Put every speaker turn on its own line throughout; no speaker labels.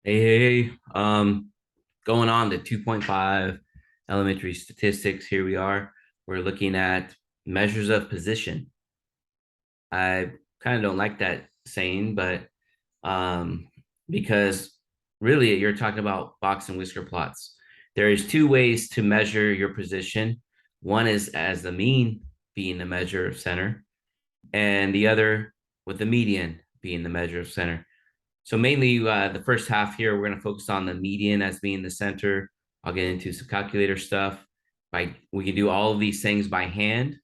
Hey, going on to 2.5 elementary statistics. Here we are. We're looking at measures of position. I kind of don't like that saying, but um, because really you're talking about box and whisker plots. There is two ways to measure your position. One is as the mean being the measure of center, and the other with the median being the measure of center. So mainly the first half here, we're going to focus on the median as being the center. I'll get into some calculator stuff. We can do all of these things by hand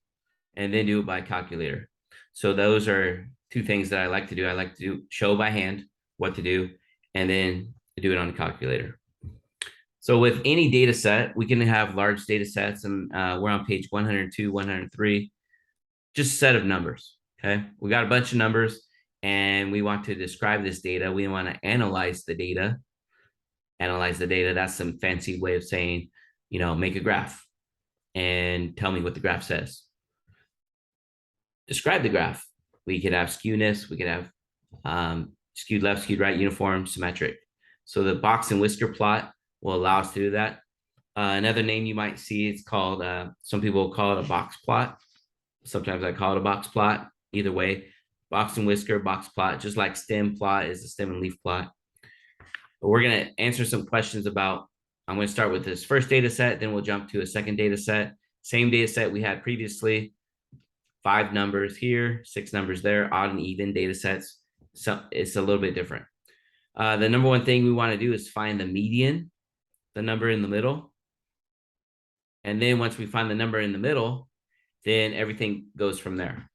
and then do it by calculator. So those are two things that I like to do. I like to show by hand what to do and then do it on the calculator. So with any data set, we can have large data sets, and we're on page 102, 103, just a set of numbers. Okay. We got a bunch of numbers and we want to describe this data. We want to analyze the data. Analyze the data. That's some fancy way of saying, make a graph and tell me what the graph says. Describe the graph. We could have skewness. We could have skewed left, skewed right, uniform, symmetric. So the box and whisker plot will allow us to do that. Another name you might see, it's called, some people call it a box plot. Sometimes I call it a box plot. Either way, box and whisker, box plot, just like stem plot is a stem and leaf plot. But we're going to answer some questions about, I'm going to start with this first data set, then we'll jump to a second data set. Same data set we had previously, 5 numbers here, 6 numbers there, odd and even data sets. So it's a little bit different. The number one thing we want to do is find the median, the number in the middle. And then once we find the number in the middle, then everything goes from there.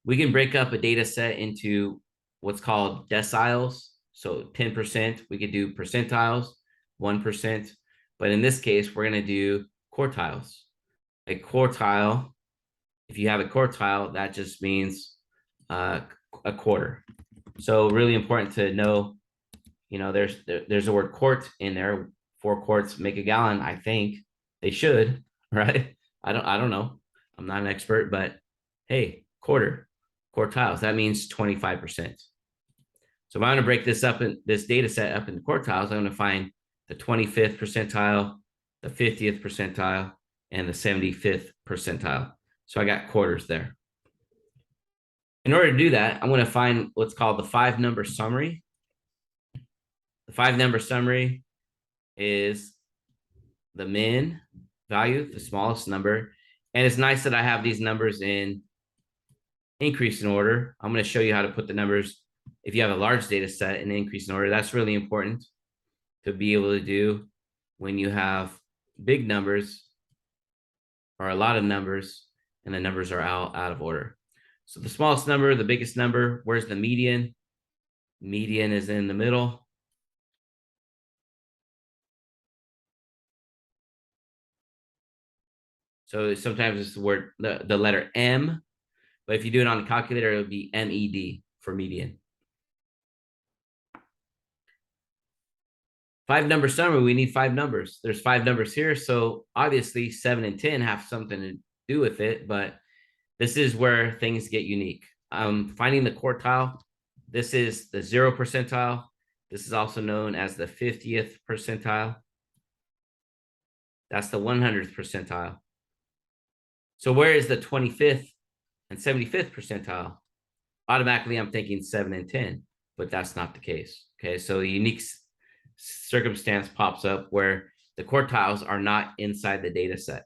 We can break up a data set into what's called deciles. So 10%, we could do percentiles, 1%. But in this case, we're going to do quartiles. A quartile, if you have a quartile, that just means a quarter. So really important to know, there's a word quart in there. 4 quarts make a gallon, I think. They should, right? I don't know. I'm not an expert, but hey, quartiles, that means 25%. So if I'm going to break this up in this data set up into quartiles, I'm going to find the 25th percentile, the 50th percentile, and the 75th percentile. So I got quarters there. In order to do that, I'm going to find what's called the 5-number summary. The 5-number summary is the min value, the smallest number. And it's nice that I have these numbers in increase in order. I'm going to show you how to put the numbers, if you have a large data set, in increase in order. That's really important to be able to do when you have big numbers or a lot of numbers and the numbers are out of order. So the smallest number, the biggest number, where's the median? Median is in the middle. So sometimes it's the word, the letter M, but if you do it on the calculator, it would be MED for median. 5-number summary, we need 5 numbers. There's 5 numbers here. So obviously 7 and 10 have something to do with it, but this is where things get unique. Finding the quartile. This is the 0 percentile. This is also known as the 50th percentile. That's the 100th percentile. So where is the 25th and 75th percentile? Automatically, I'm thinking 7 and 10, but that's not the case. Okay, so a unique circumstance pops up where the quartiles are not inside the data set.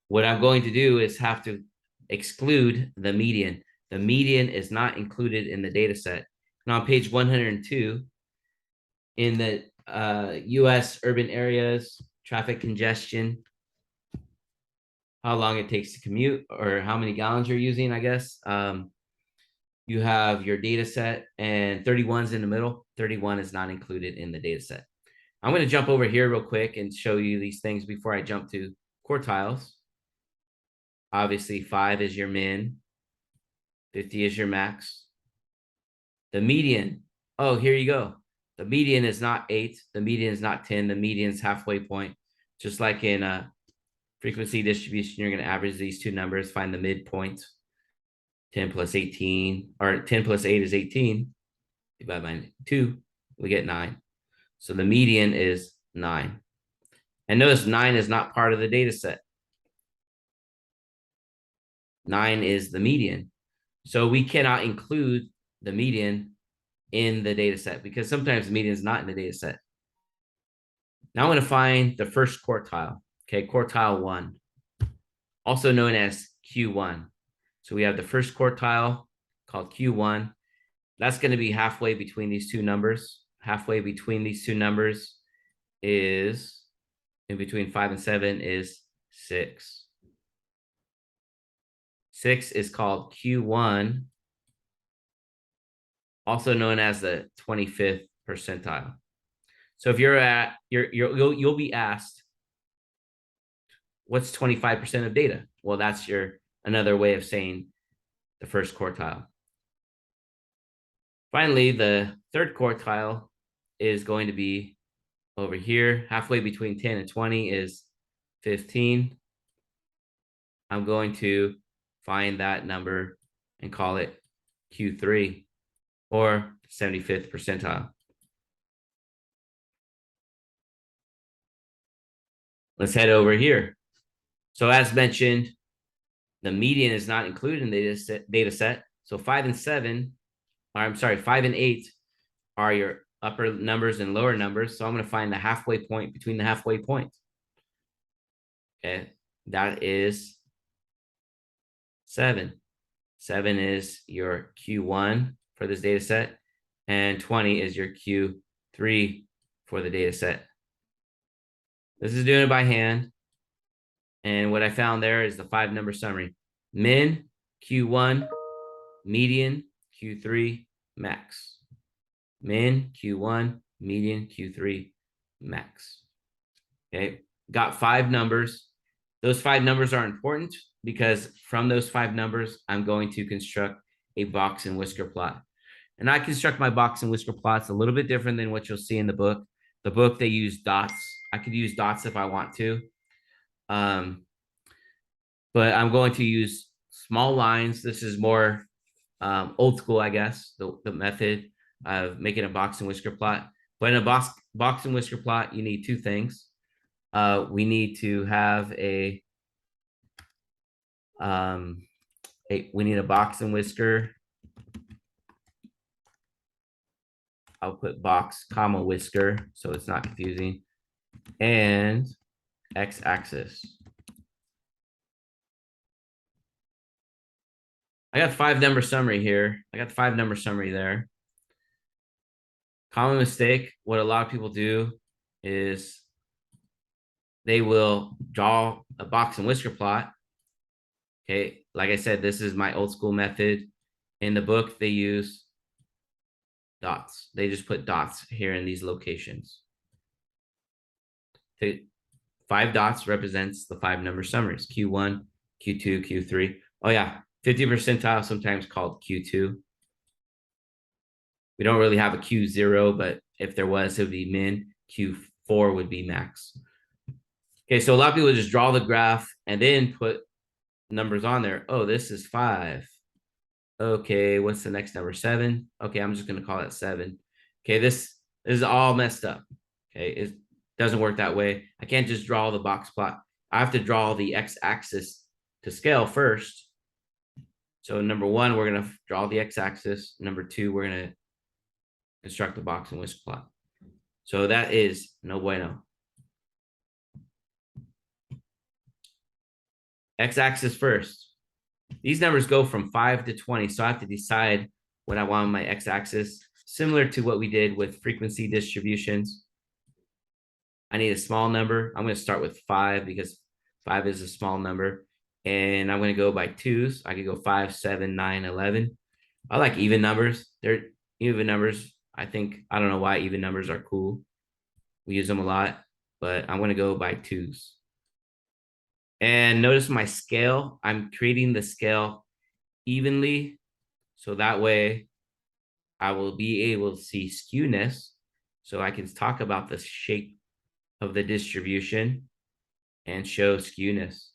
What I'm going to do is have to exclude the median. The median is not included in the data set. And on page 102, in the US urban areas, traffic congestion, how long it takes to commute, or how many gallons you're using, I guess. You have your data set, and 31's in the middle. 31 is not included in the data set. I'm going to jump over here real quick and show you these things before I jump to quartiles. Obviously, 5 is your min, 50 is your max. The median, oh, here you go. The median is not 8. The median is not 10. The median is halfway point. Just like in a frequency distribution, you're going to average these two numbers, find the midpoint. 10 plus 18, or 10 plus 8 is 18. Divide by 2, we get 9. So the median is 9. And notice 9 is not part of the data set. 9 is the median. So we cannot include the median in the data set because sometimes the median is not in the data set. Now I'm going to find the first quartile. Okay, quartile 1, also known as Q1. So we have the first quartile called Q1. That's going to be halfway between these two numbers. Halfway between these two numbers is, in between 5 and 7 is 6. 6 is called Q1, also known as the 25th percentile. So if you'll be asked, what's 25% of data? Well, that's another way of saying the first quartile. Finally, the third quartile is going to be over here. Halfway between 10 and 20 is 15. I'm going to find that number and call it Q3, or 75th percentile. Let's head over here. So as mentioned, the median is not included in the data set. So 5 and 7, or I'm sorry, 5 and 8 are your upper numbers and lower numbers. So I'm going to find the halfway point between the halfway points. Okay, that is 7. 7 is your Q1 for this data set, and 20 is your Q3 for the data set. This is doing it by hand. And what I found there is the 5-number summary. Min, Q1, median, Q3, max. Min, Q1, median, Q3, max. Okay, got 5 numbers. Those 5 numbers are important because from those 5 numbers, I'm going to construct a box and whisker plot. And I construct my box and whisker plots a little bit different than what you'll see in the book. The book, they use dots. I could use dots if I want to. But I'm going to use small lines. This is more old school, I guess, the method of making a box and whisker plot. But in a box and whisker plot, you need 2 things. We need to have we need a box and whisker. I'll put box, comma, whisker, so it's not confusing. And x-axis. I got 5-number summary here. I got the 5-number summary there. Common mistake, what a lot of people do is they will draw a box and whisker plot. Okay, like I said, this is my old school method. In the book, they use dots. They just put dots here in these locations. 5 dots represents the 5-number summaries, Q1, Q2, Q3. Oh yeah, 50 percentile, sometimes called Q2. We don't really have a Q0, but if there was, it would be min. Q4 would be max. Okay, so a lot of people just draw the graph and then put numbers on there. Oh, this is 5. Okay, what's the next number? 7. Okay, I'm just going to call it 7. Okay, this is all messed up. Okay, it doesn't work that way. I can't just draw the box plot. I have to draw the x-axis to scale first. So number 1, we're going to draw the x-axis. Number 2, we're going to construct the box and whisk plot. So that is no bueno. X-axis first. These numbers go from 5 to 20, so I have to decide what I want on my x-axis, similar to what we did with frequency distributions. I need a small number. I'm going to start with 5 because 5 is a small number. And I'm going to go by 2s. I could go 5, 7, 9, 11. I like even numbers. They're even numbers. I don't know why even numbers are cool. We use them a lot, but I'm going to go by 2s. And notice my scale. I'm creating the scale evenly. So that way I will be able to see skewness. So I can talk about the shape of the distribution and show skewness.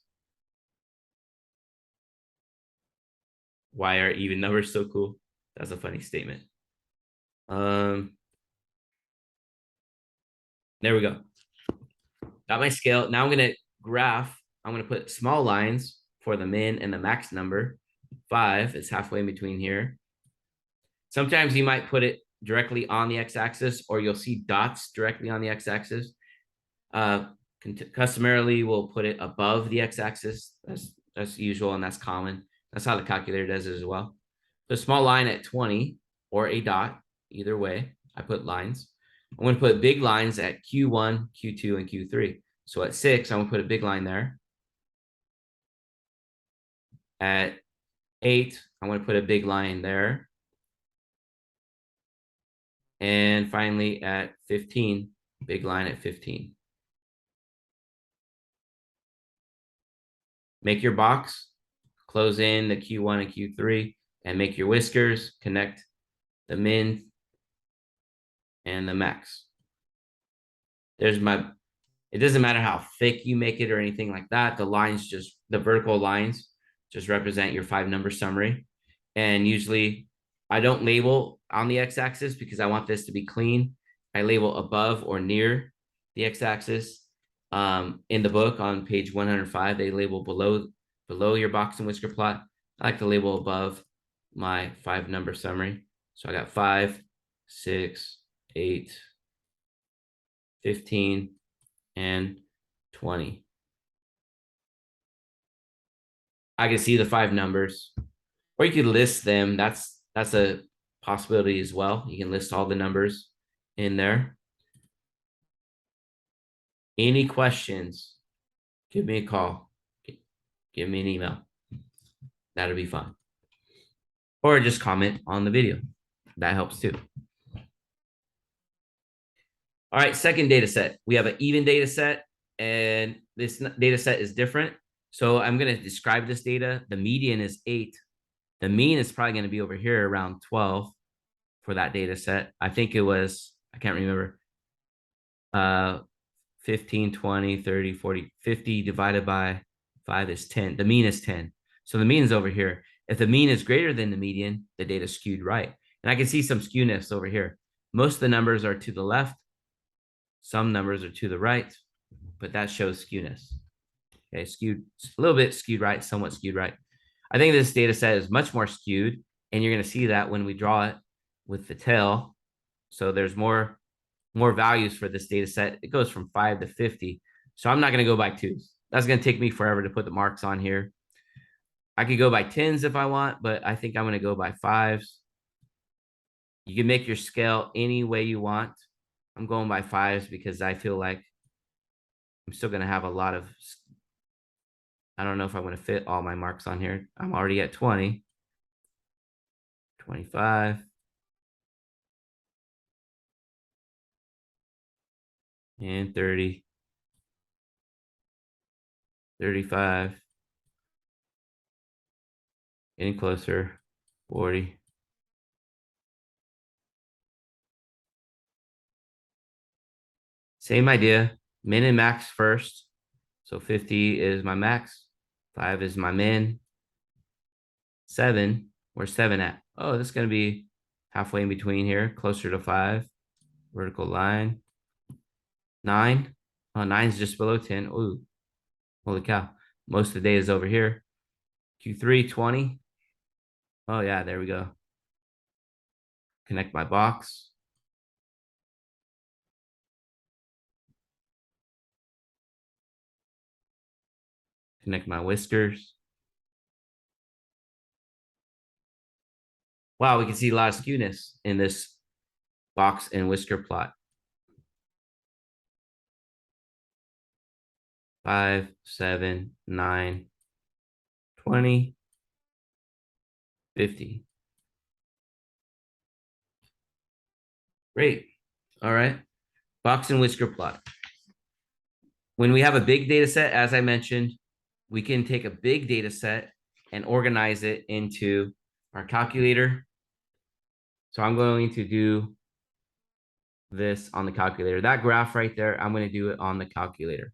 Why are even numbers so cool? That's a funny statement. There we go. Got my scale. Now I'm going to graph. I'm going to put small lines for the min and the max number. 5 is halfway in between here. Sometimes you might put it directly on the x-axis, or you'll see dots directly on the x-axis. Customarily, we'll put it above the x-axis. That's usual and that's common. That's how the calculator does it as well. So a small line at 20 or a dot, either way, I put lines. I'm going to put big lines at Q1, Q2, and Q3. So at 6, I'm going to put a big line there. At 8, I'm going to put a big line there. And finally, at 15, big line at 15. Make your box, close in the Q1 and Q3, and make your whiskers, connect the min and the max. There's my, it doesn't matter how thick you make it or anything like that. The lines just, the vertical lines just represent your 5-number summary. And usually I don't label on the x-axis because I want this to be clean. I label above or near the x-axis. In the book on page 105, they label below your box and whisker plot. I like to label above my 5-number summary. So I got 5, 6, 8, 15, and 20. I can see the 5 numbers, or you could list them. That's a possibility as well. You can list all the numbers in there. Any questions? Give me a call. Give me an email. That'll be fun. Or just comment on the video. That helps too. All right, second data set. We have an even data set, and this data set is different. So I'm going to describe this data. The median is 8. The mean is probably going to be over here around 12 for that data set. I think it was, I can't remember, 15, 20, 30, 40, 50 divided by 5 is 10. The mean is 10. So the mean is over here. If the mean is greater than the median, the data is skewed right. And I can see some skewness over here. Most of the numbers are to the left. Some numbers are to the right, but that shows skewness. Okay, skewed, a little bit skewed right, somewhat skewed right. I think this data set is much more skewed, and you're going to see that when we draw it with the tail. So there's more values for this data set. It goes from 5 to 50. So I'm not going to go by 2s. That's going to take me forever to put the marks on here. I could go by 10s if I want, but I think I'm going to go by 5s. You can make your scale any way you want. I'm going by 5s because I feel like I'm still going to have a lot of, I don't know if I'm going to fit all my marks on here. I'm already at 20, 25, and 30, 35, getting closer, 40. Same idea, min and max first. So 50 is my max, 5 is my min, 7, where's 7 at? Oh, this is going to be halfway in between here, closer to 5, vertical line. 9, oh, 9 is just below 10. Ooh, holy cow. Most of the data is over here. Q3, 20. Oh yeah, there we go. Connect my box. Connect my whiskers. Wow, we can see a lot of skewness in this box and whisker plot. 5, 7, 9, 20, 50. Great. All right. Box and whisker plot. When we have a big data set, as I mentioned, we can take a big data set and organize it into our calculator. So I'm going to do this on the calculator. That graph right there, I'm going to do it on the calculator.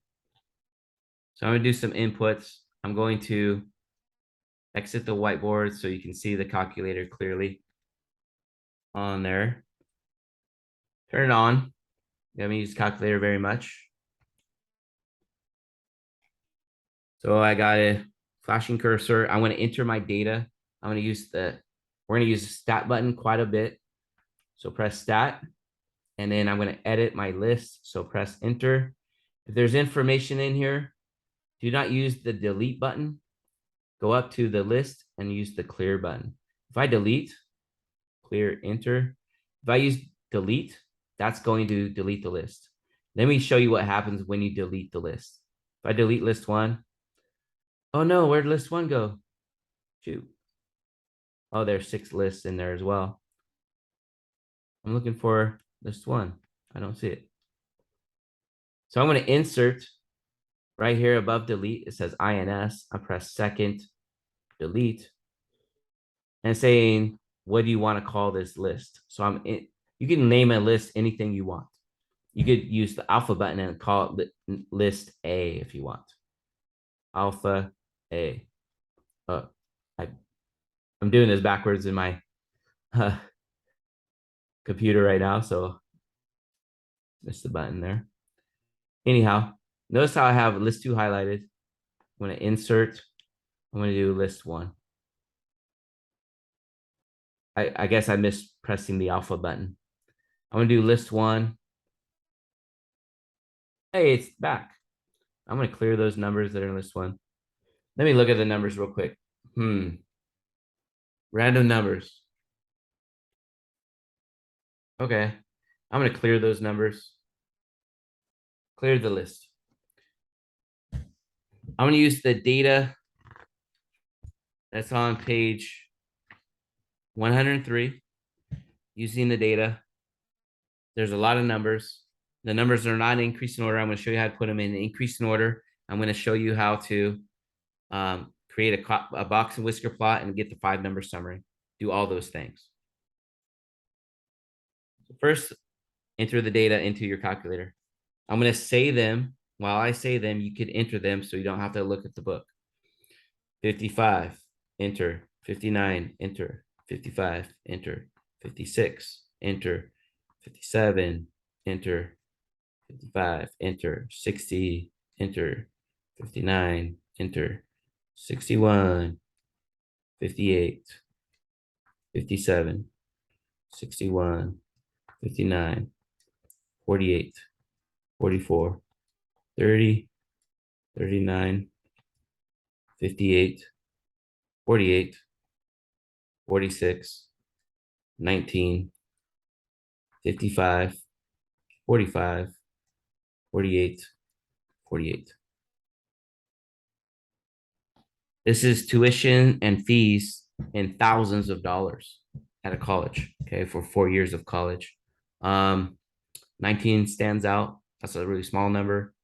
So I'm going to do some inputs. I'm going to exit the whiteboard so you can see the calculator clearly on there. Turn it on. Let me use calculator very much. So I got a flashing cursor. I want to enter my data. I'm going to use we're going to use the stat button quite a bit. So press stat, and then I'm going to edit my list. So press enter. If there's information in here, do not use the delete button. Go up to the list and use the clear button. If I delete, clear, enter. If I use delete, that's going to delete the list. Let me show you what happens when you delete the list. If I delete list one, oh no, where'd list one go? Shoot. Oh, there's 6 lists in there as well. I'm looking for list one. I don't see it. So I'm going to insert right here above delete. It says INS. I press second, delete, and saying, what do you want to call this list? So you can name a list anything you want. You could use the alpha button and call it list A if you want. Alpha A. I'm doing this backwards in my computer right now, so missed the button there. Anyhow, notice how I have list 2 highlighted. I'm going to insert. I'm going to do list 1. I guess I missed pressing the alpha button. I'm going to do list 1. Hey, it's back. I'm going to clear those numbers that are in list 1. Let me look at the numbers real quick. Random numbers. Okay. I'm going to clear those numbers. Clear the list. I'm going to use the data that's on page 103. Using the data. There's a lot of numbers. The numbers are not in increasing order. I'm going to show you how to put them in increasing order. I'm going to show you how to create a box and whisker plot and get the 5-number summary. Do all those things. First, enter the data into your calculator. I'm going to say them. While I say them, you could enter them so you don't have to look at the book. 55, enter. 59, enter. 55, enter. 56, enter. 57, enter. 55, enter. 60, enter. 59, enter. 61, 58, 57, 61, 59, 48, 44, 30, 39, 58, 48, 46, 19, 55, 45, 48, 48. This is tuition and fees in thousands of dollars at a college, okay, for 4 years of college. 19 stands out. That's a really small number.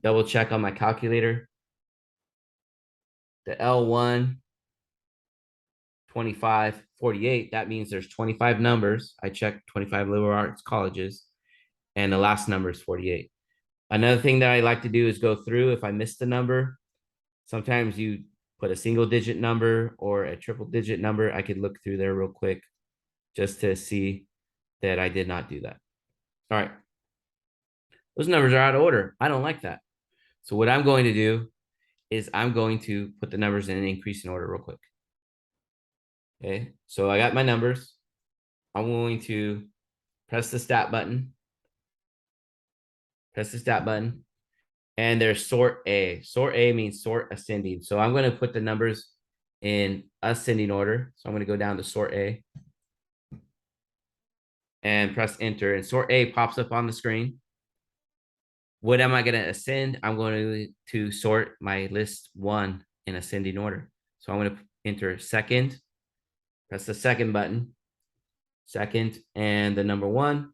Double check on my calculator. The L1, 25, 48, that means there's 25 numbers. I checked 25 liberal arts colleges, and the last number is 48. Another thing that I like to do is go through if I missed a number. Sometimes you put a single digit number or a triple digit number. I could look through there real quick just to see that I did not do that. All right. Those numbers are out of order. I don't like that. So what I'm going to do is I'm going to put the numbers in an increasing order real quick. Okay, so I got my numbers. I'm going to press the stat button. Press the stat button. And there's sort A. Sort A means sort ascending. So I'm going to put the numbers in ascending order. So I'm going to go down to sort A and press enter. And sort A pops up on the screen. What am I going to ascend? I'm going to sort my list 1 in ascending order. So I'm going to enter second. Press the second button. Second and the number 1.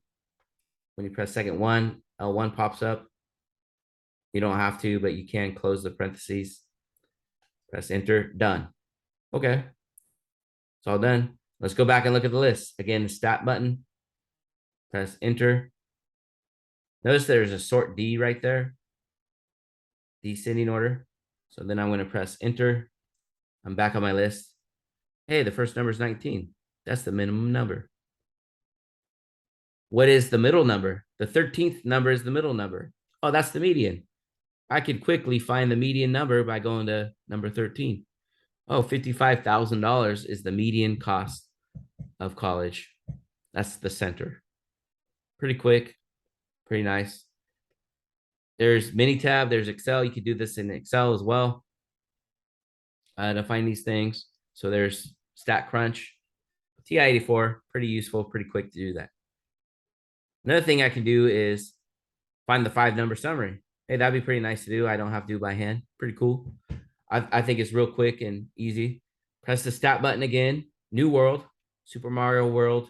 When you press second 1, L1 pops up. You don't have to, but you can close the parentheses. Press enter. Done. Okay. It's all done. Let's go back and look at the list. Again, the stat button. Press enter. Notice there's a sort D right there. Descending order. So then I'm going to press enter. I'm back on my list. Hey, the first number is 19. That's the minimum number. What is the middle number? The 13th number is the middle number. Oh, that's the median. I could quickly find the median number by going to number 13. Oh, $55,000 is the median cost of college. That's the center. Pretty quick, pretty nice. There's Minitab, there's Excel. You could do this in Excel as well to find these things. So there's StatCrunch, TI-84, pretty useful, pretty quick to do that. Another thing I can do is find the 5-number summary. Hey, that'd be pretty nice to do. I don't have to do by hand. Pretty cool. I think it's real quick and easy. Press the stat button again. New world, Super Mario World.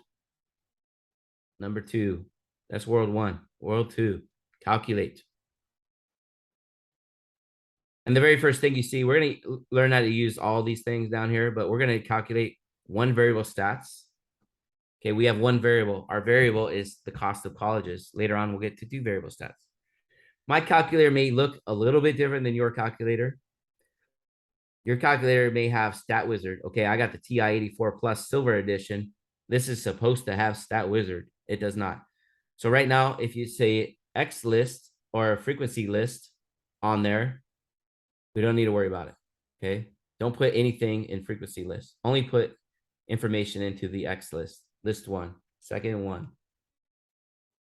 Number 2. That's world 1. World 2. Calculate. And the very first thing you see, we're going to learn how to use all these things down here, but we're going to calculate one variable stats. Okay, we have one variable. Our variable is the cost of colleges. Later on, we'll get to 2 variable stats. My calculator may look a little bit different than your calculator. Your calculator may have Stat Wizard. Okay, I got the TI-84 Plus Silver Edition. This is supposed to have Stat Wizard. It does not. So right now, if you say X list or frequency list on there, we don't need to worry about it. Okay, don't put anything in frequency list. Only put information into the X list. List 1, second 1.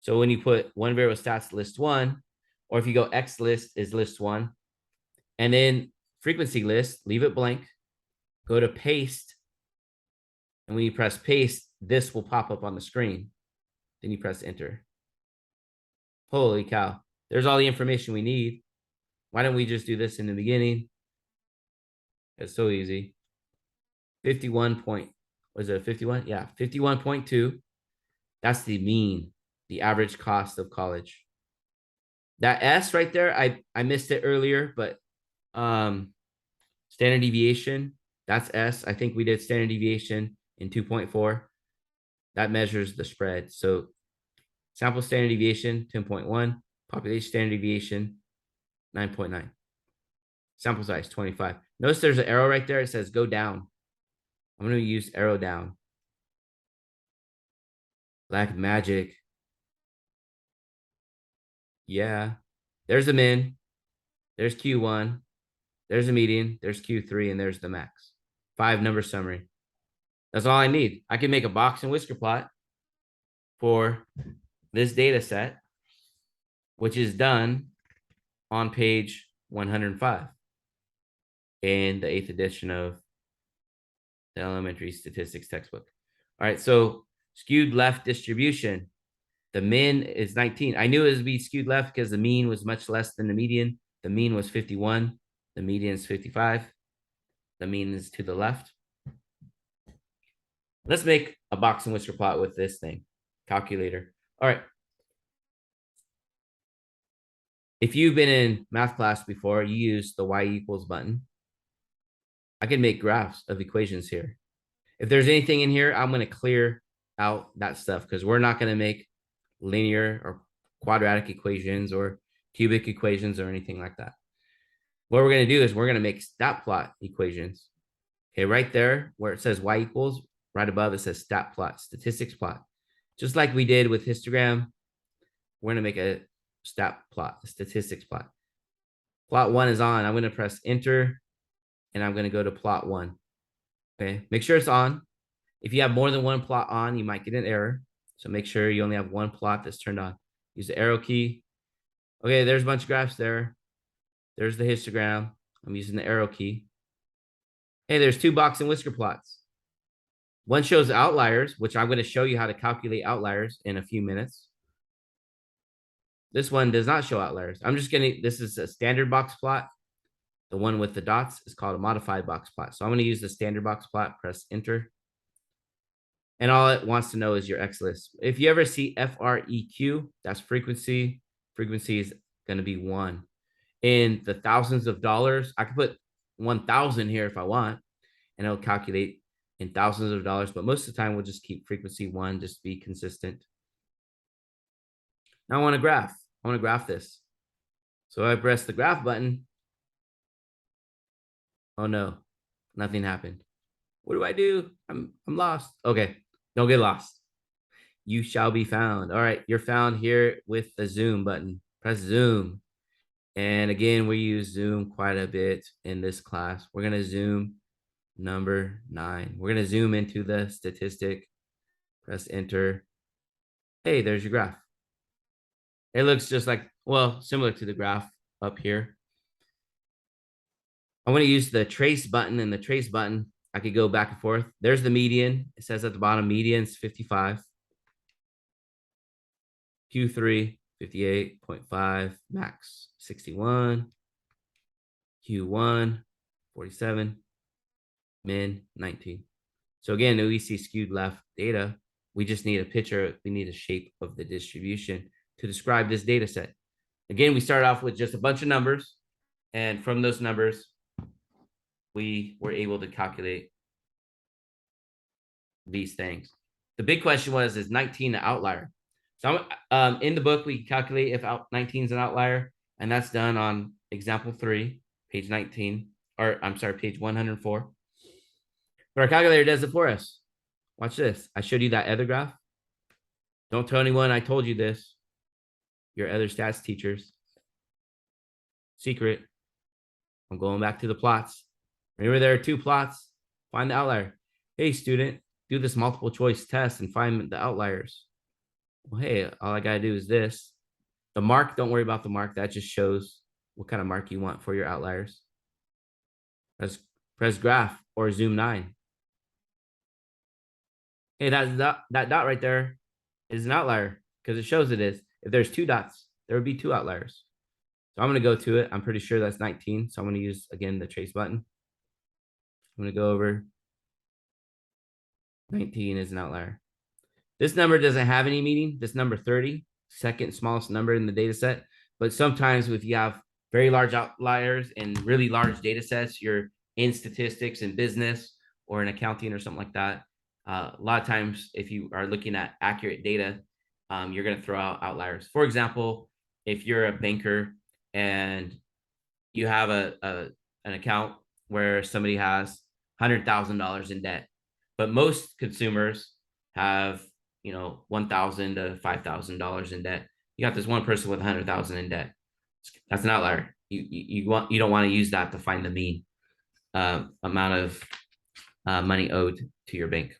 So when you put one variable stats list 1, or if you go X list is list 1, and then frequency list, leave it blank, go to paste, and when you press paste, this will pop up on the screen. Then you press enter. Holy cow, there's all the information we need. Why don't we just do this in the beginning? It's so easy. 51 point, was it 51? Yeah, 51.2. That's the mean, the average cost of college. That S right there, I missed it earlier, but standard deviation, that's S. I think we did standard deviation in 2.4. That measures the spread. So sample standard deviation, 10.1. Population standard deviation, 9.9. Sample size, 25. Notice there's an arrow right there. It says go down. I'm going to use arrow down. Black magic. Yeah. There's a min. There's Q1. There's a median. There's Q3. And there's the max. 5-number summary. That's all I need. I can make a box and whisker plot for this data set, which is done on page 105 in the 8th edition of the elementary statistics textbook. All right, so skewed left distribution. The min is 19. I knew it would be skewed left because the mean was much less than the median. The mean was 51. The median is 55. The mean is to the left. Let's make a box and whisker plot with this thing, calculator. All right. If you've been in math class before, you use the y equals button. I can make graphs of equations here. If there's anything in here, I'm going to clear out that stuff because we're not going to make linear or quadratic equations or cubic equations or anything like that. What we're going to do is we're going to make stat plot equations. Okay, right there where it says y equals, right above it says stat plot, statistics plot. Just like we did with histogram, we're going to make a stat plot, a statistics plot. Plot 1 is on. I'm going to press enter and I'm going to go to plot 1. Okay, make sure it's on. If you have more than one plot on, you might get an error. So make sure you only have one plot that's turned on. Use the arrow key. Okay, there's a bunch of graphs there. There's the histogram. I'm using the arrow key. Hey, there's 2 box and whisker plots. One shows outliers, which I'm going to show you how to calculate outliers in a few minutes. This one does not show outliers. I'm just going to, this is a standard box plot. The one with the dots is called a modified box plot. So I'm going to use the standard box plot, press enter. And all it wants to know is your X list. If you ever see FREQ, that's frequency. Frequency is going to be 1. In the thousands of dollars, I could put 1,000 here if I want, and it'll calculate in thousands of dollars. But most of the time, we'll just keep frequency 1 just to be consistent. Now I want to graph. I want to graph this. So I press the graph button. Oh no, nothing happened. What do? I'm lost. Okay, don't get lost. You shall be found. All right, you're found here with the zoom button. Press zoom. And again, we use zoom quite a bit in this class. We're going to zoom number 9. We're going to zoom into the statistic. Press enter. Hey, there's your graph. It looks just like, well, similar to the graph up here. I want to use the trace button, and the trace button, I could go back and forth. There's the median. It says at the bottom, median's 55. Q3, 58.5, max 61. Q1, 47, min 19. So again, we see skewed left data. We just need a picture. We need a shape of the distribution to describe this data set. Again, we start off with just a bunch of numbers. And from those numbers, we were able to calculate these things. The big question was, is 19 an outlier? So in the book, we calculate if 19 is an outlier, and that's done on example 3, page 19, or I'm sorry, page 104. But our calculator does it for us. Watch this. I showed you that other graph. Don't tell anyone I told you this. Your other stats teachers. Secret. I'm going back to the plots. Remember, there are 2 plots. Find the outlier. Hey, student, do this multiple choice test and find the outliers. Well, hey, all I got to do is this. The mark, don't worry about the mark. That just shows what kind of mark you want for your outliers. Press graph or zoom 9. Hey, that dot right there is an outlier because it shows it is. If there's 2 dots, there would be 2 outliers. So I'm going to go to it. I'm pretty sure that's 19. So I'm going to use, again, the trace button. I'm going to go over. 19 is an outlier. This number doesn't have any meaning. This number 30, second smallest number in the data set. But sometimes if you have very large outliers and really large data sets, you're in statistics and business or in accounting or something like that. A lot of times, if you are looking at accurate data, you're going to throw out outliers. For example, if you're a banker and you have an account where somebody has $100,000 in debt, but most consumers have, $1,000 to $5,000 in debt. You got this one person with 100,000 in debt. That's an outlier. You don't want to use that to find the mean amount of money owed to your bank.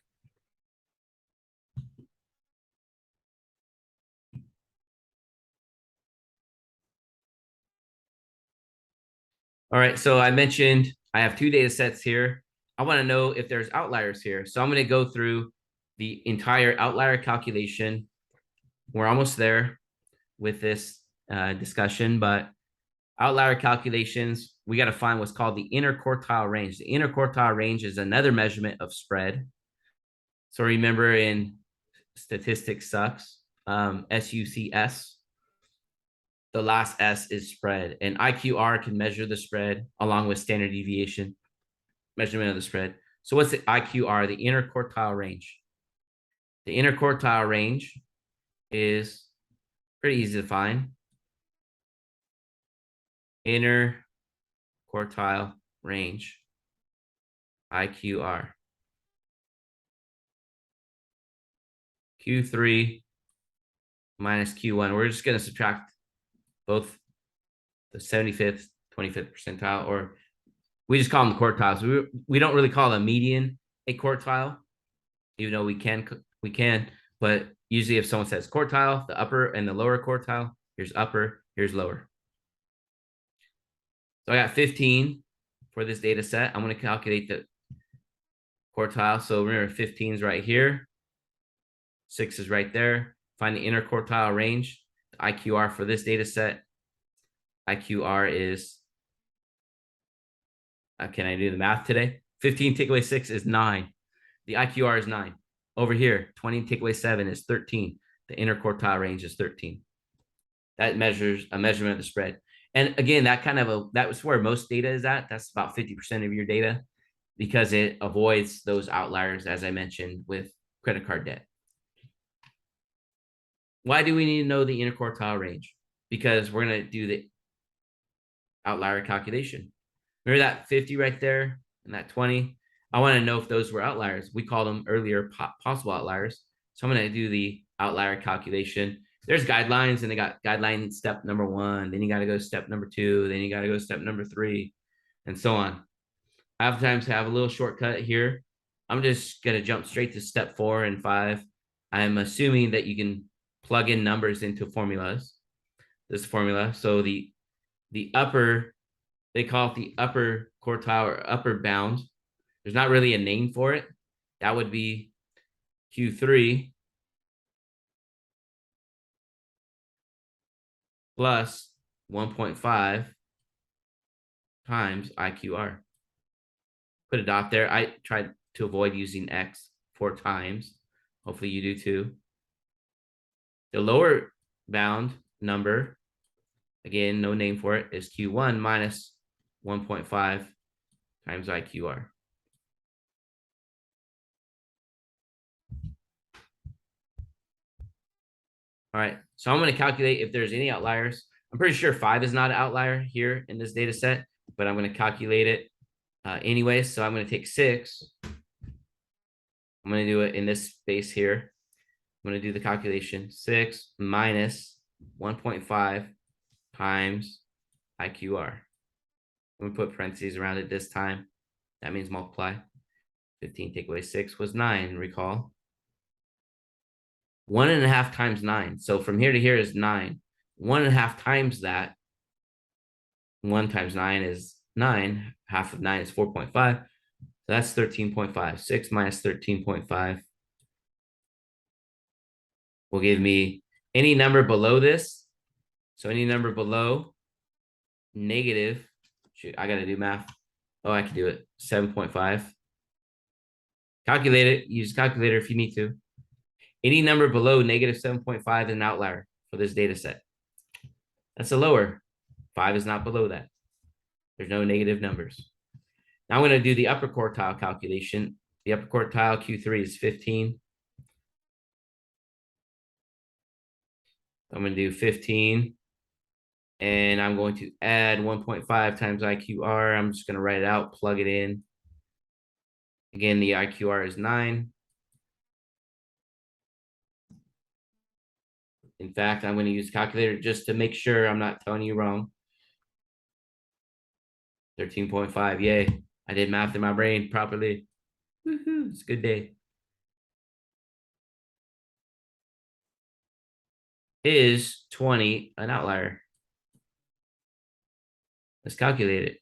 All right, so I mentioned I have 2 data sets here. I want to know if there's outliers here. So I'm going to go through the entire outlier calculation. We're almost there with this discussion, but outlier calculations, we got to find what's called the interquartile range. The interquartile range is another measurement of spread. So remember, in statistics sucks, SUCS, the last S is spread, and IQR can measure the spread along with standard deviation, measurement of the spread. So what's the IQR, the interquartile range? The interquartile range is pretty easy to find. Interquartile range, IQR. Q3 minus Q1. We're just going to subtract both the 75th, 25th percentile, or we just call them quartiles. We don't really call a median a quartile, even though we can, but usually if someone says quartile, the upper and the lower quartile, here's upper, here's lower. So I got 15 for this data set. I'm going to calculate the quartile. So remember, 15 is right here. 6 is right there. Find the interquartile range. The IQR for this data set. IQR is, can I do the math today? 15 take away 6 is 9. The IQR is 9. Over here, 20 take away 7 is 13. The interquartile range is 13. That measures a measurement of the spread. And again, that was where most data is at. That's about 50% of your data because it avoids those outliers, as I mentioned, with credit card debt. Why do we need to know the interquartile range? Because we're going to do the outlier calculation. Remember that 50 right there and that 20? I want to know if those were outliers. We called them earlier possible outliers. So I'm going to do the outlier calculation. There's guidelines, and they got guideline step number 1. Then you got to go step number 2. Then you got to go step number 3, and so on. I oftentimes have a little shortcut here. I'm just going to jump straight to step 4 and 5. I'm assuming that you can plug in numbers into formulas. This formula. So the upper, they call it the upper quartile or upper bound. There's not really a name for it. That would be Q3 plus 1.5 times IQR. Put a dot there. I tried to avoid using X 4 times. Hopefully you do too. The lower bound number, again, no name for it, is Q1 minus 1.5 times IQR. All right, so I'm going to calculate if there's any outliers. I'm pretty sure 5 is not an outlier here in this data set, but I'm going to calculate it anyway. So I'm going to take 6. I'm going to do it in this space here. I'm going to do the calculation. 6 minus 1.5 times IQR. I'm going to put parentheses around it this time. That means multiply. 15 take away 6 was 9, recall. 1.5 times 9. So from here to here is 9. 1.5 times that. 1 times 9 is 9. Half of 9 is 4.5. So that's 13.5. 6 minus 13.5 will give me any number below this. So any number below negative. Shoot, I got to do math. Oh, I can do it. 7.5. Calculate it. Use calculator if you need to. Any number below negative 7.5 is an outlier for this data set. That's a lower. 5 is not below that. There's no negative numbers. Now I'm going to do the upper quartile calculation. The upper quartile Q3 is 15. I'm going to do 15. And I'm going to add 1.5 times IQR. I'm just going to write it out, plug it in. Again, the IQR is 9. In fact, I'm going to use the calculator just to make sure I'm not telling you wrong. 13.5, yay. I did math in my brain properly. Woohoo, it's a good day. Is 20 an outlier? Let's calculate it.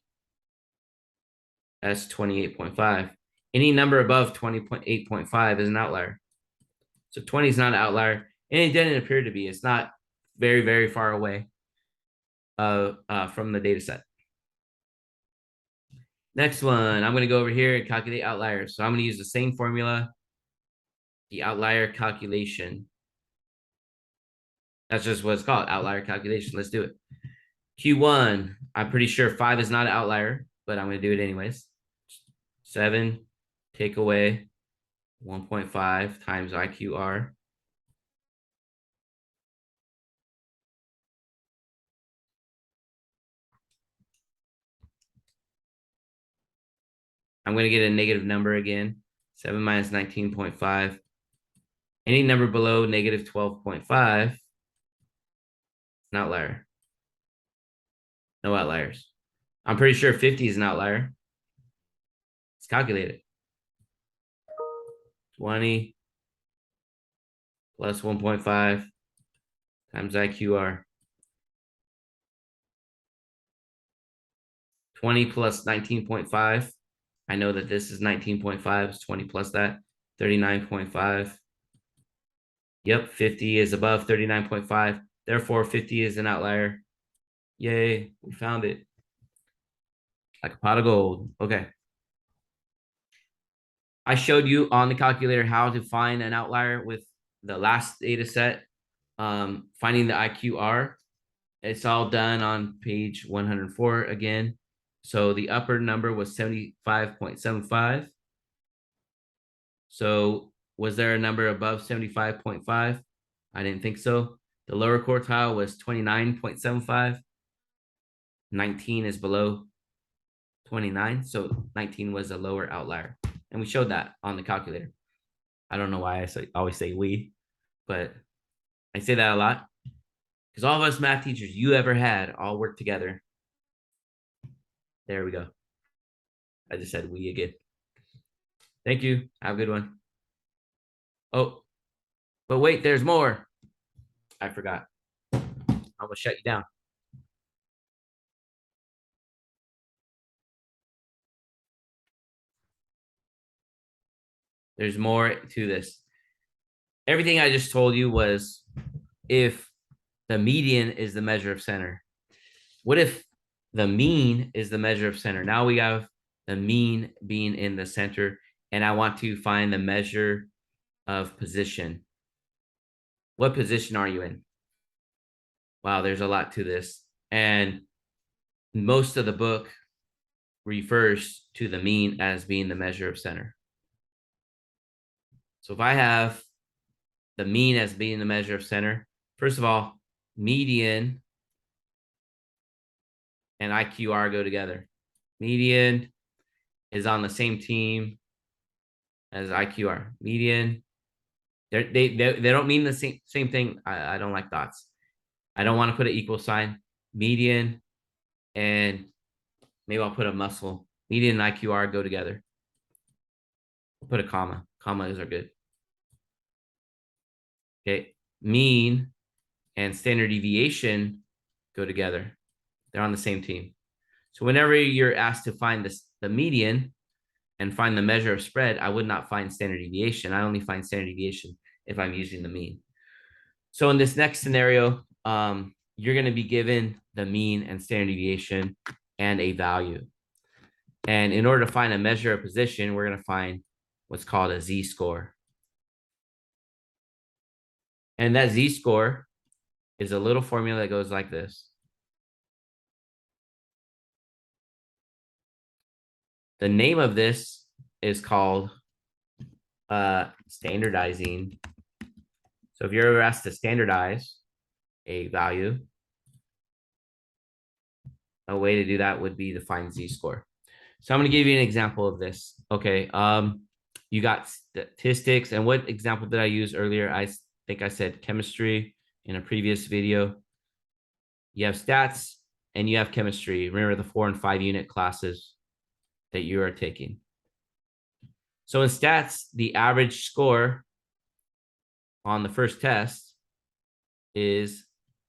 That's 28.5. Any number above 20.8.5 is an outlier. So 20 is not an outlier, and it didn't appear to be. It's not very, very far away from the data set. Next one, I'm going to go over here and calculate outliers. So I'm going to use the same formula, the outlier calculation. That's just what it's called, outlier calculation. Let's do it. Q1, I'm pretty sure 5 is not an outlier, but I'm going to do it anyways. 7 take away 1.5 times IQR. I'm going to get a negative number again. 7 minus 19.5. Any number below negative 12.5 is an outlier. No outliers. I'm pretty sure 50 is an outlier. Let's calculate it. 20 plus 1.5 times IQR. 20 plus 19.5. I know that this is 19.5. It's 20 plus that. 39.5. Yep, 50 is above 39.5. Therefore, 50 is an outlier. Yay, we found it. Like a pot of gold. Okay. I showed you on the calculator how to find an outlier with the last data set, finding the IQR. It's all done on page 104 again. So the upper number was 75.75. So was there a number above 75.5? I didn't think so. The lower quartile was 29.75. 19 is below 29. So 19 was a lower outlier. And we showed that on the calculator. I don't know why always say we, but I say that a lot because all of us math teachers you ever had all work together. There we go. I just said we again. Thank you. Have a good one. Oh, but wait, there's more. I forgot. I'm gonna shut you down. There's more to this. Everything I just told you was if the median is the measure of center. What if the mean is the measure of center? Now we have the mean being in the center, and I want to find the measure of position. What position are you in? Wow, there's a lot to this. And most of the book refers to the mean as being the measure of center. So if I have the mean as being the measure of center, first of all, median and IQR go together. Median is on the same team as IQR. Median, they don't mean the same thing. I don't like dots. I don't want to put an equal sign. Median and maybe I'll put a muscle. Median and IQR go together. I'll put a comma. Commas are good. Okay. Mean and standard deviation go together. They're on the same team. So whenever you're asked to find the median and find the measure of spread, I would not find standard deviation. I only find standard deviation if I'm using the mean. So in this next scenario, you're going to be given the mean and standard deviation and a value. And in order to find a measure of position, we're going to find what's called a z-score. And that z-score is a little formula that goes like this. The name of this is called standardizing. So if you're ever asked to standardize a value, a way to do that would be to find z-score. So I'm going to give you an example of this. Okay. You got statistics. And what example did I use earlier? I think I said chemistry in a previous video. You have stats and you have chemistry. Remember the 4 and 5 unit classes that you are taking. So in stats, the average score on the first test is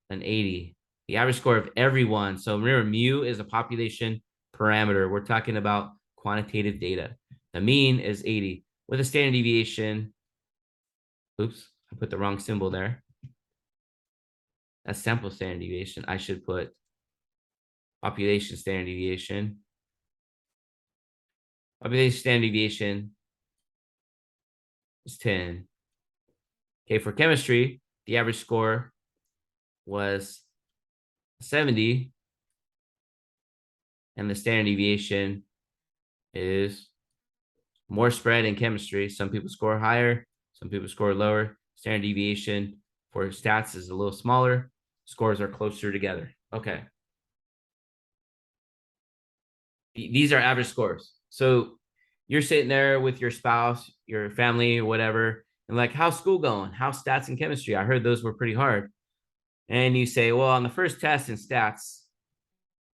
an 80. The average score of everyone. So remember, mu is a population parameter. We're talking about quantitative data. The mean is 80 with a standard deviation. Oops, I put the wrong symbol there. That's sample standard deviation. I should put population standard deviation. Population standard deviation is 10. Okay, for chemistry, the average score was 70. And the standard deviation is more spread in chemistry. Some people score higher, some people score lower. Standard deviation for stats is a little smaller. Scores are closer together. Okay. These are average scores. So you're sitting there with your spouse, your family, or whatever, and like, how's school going? How's stats and chemistry? I heard those were pretty hard. And you say, well, on the first test in stats,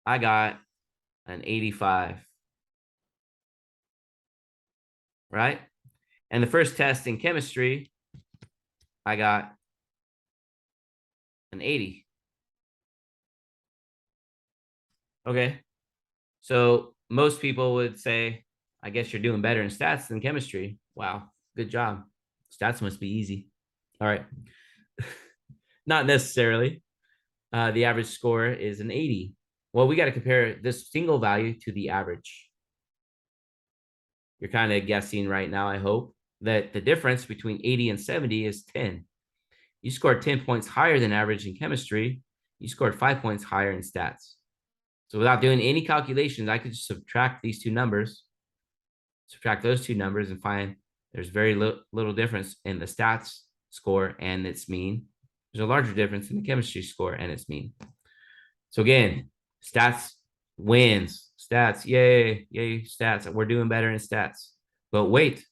I got an 85. Right? And the first test in chemistry, I got an 80. Okay. So most people would say, I guess you're doing better in stats than chemistry. Wow. Good job. Stats must be easy. All right. Not necessarily. The average score is an 80. Well, we got to compare this single value to the average. You're kind of guessing right now, I hope, that the difference between 80 and 70 is 10. You scored 10 points higher than average in chemistry. You scored 5 points higher in stats. So without doing any calculations, I could just subtract these two numbers, subtract those two numbers, and find there's very little difference in the stats score and its mean. There's a larger difference in the chemistry score and its mean. So again, stats wins. Stats, yay, yay, stats. We're doing better in stats. But wait,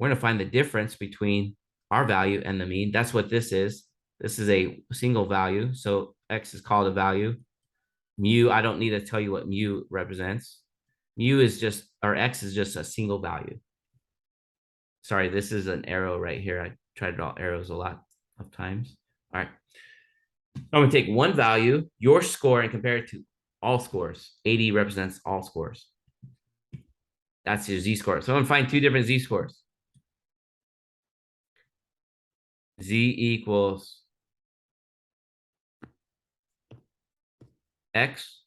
we're going to find the difference between our value and the mean. That's what this is. This is a single value. So X is called a value. Mu, I don't need to tell you what mu represents. Mu is just, or X is just a single value. Sorry, this is an arrow right here. I tried to draw arrows a lot of times. All right. I'm going to take one value, your score, and compare it to all scores. 80 represents all scores. That's your z-score. So I'm going to find two different z-scores. Z equals X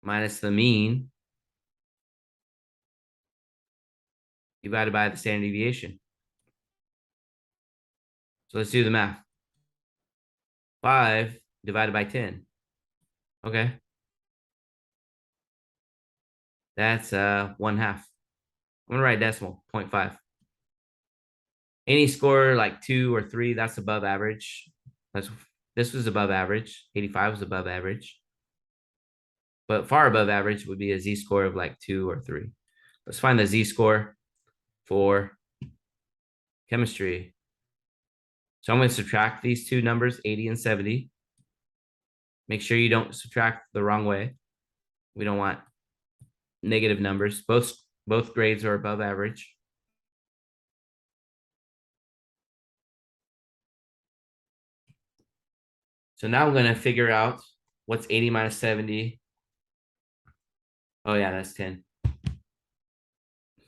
minus the mean divided by the standard deviation. So let's do the math. 5 divided by 10. Okay. That's 1/2. I'm going to write decimal, 0.5. Any score like 2 or 3, that's above average. This was above average. 85 was above average. But far above average would be a z-score of like 2 or 3. Let's find the z-score for chemistry. So I'm going to subtract these two numbers, 80 and 70. Make sure you don't subtract the wrong way. We don't want negative numbers. Both grades are above average. So now I'm going to figure out what's 80 minus 70. Oh, yeah, that's 10.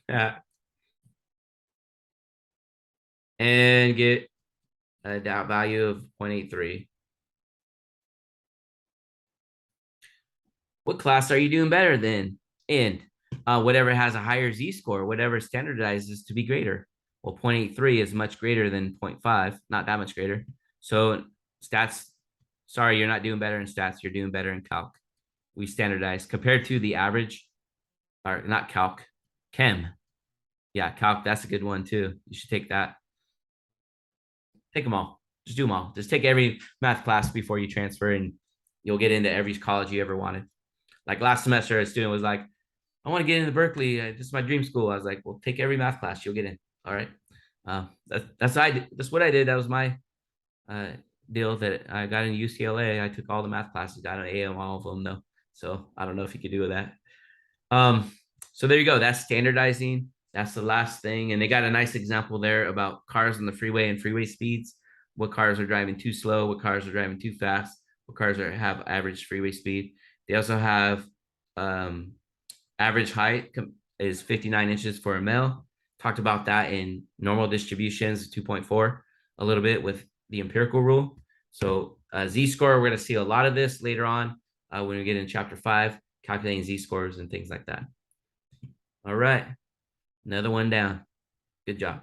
Yeah. And get a value of 0.83. What class are you doing better than? And whatever has a higher z-score, whatever standardizes to be greater. Well, 0.83 is much greater than 0.5, not that much greater. So stats, sorry, you're not doing better in stats. You're doing better in calc. We standardize compared to the average, or not calc, chem. Yeah, calc, that's a good one too. You should take that. Take them all. Just do them all. Just take every math class before you transfer, and you'll get into every college you ever wanted. Like last semester, a student was like, I want to get into Berkeley. This is my dream school. I was like, well, take every math class. You'll get in. All right. That's what I did. That's what I did. That was my deal that I got in UCLA. I took all the math classes, got an A on all of them though. So I don't know if you could do with that. So there you go. That's standardizing. That's the last thing. And they got a nice example there about cars on the freeway and freeway speeds. What cars are driving too slow, what cars are driving too fast, what cars have average freeway speed. They also have average height is 59 inches for a male. Talked about that in normal distributions, 2.4, a little bit with the empirical rule. So z-score, we're going to see a lot of this later on when we get in chapter 5, calculating z-scores and things like that. All right. Another one down. Good job.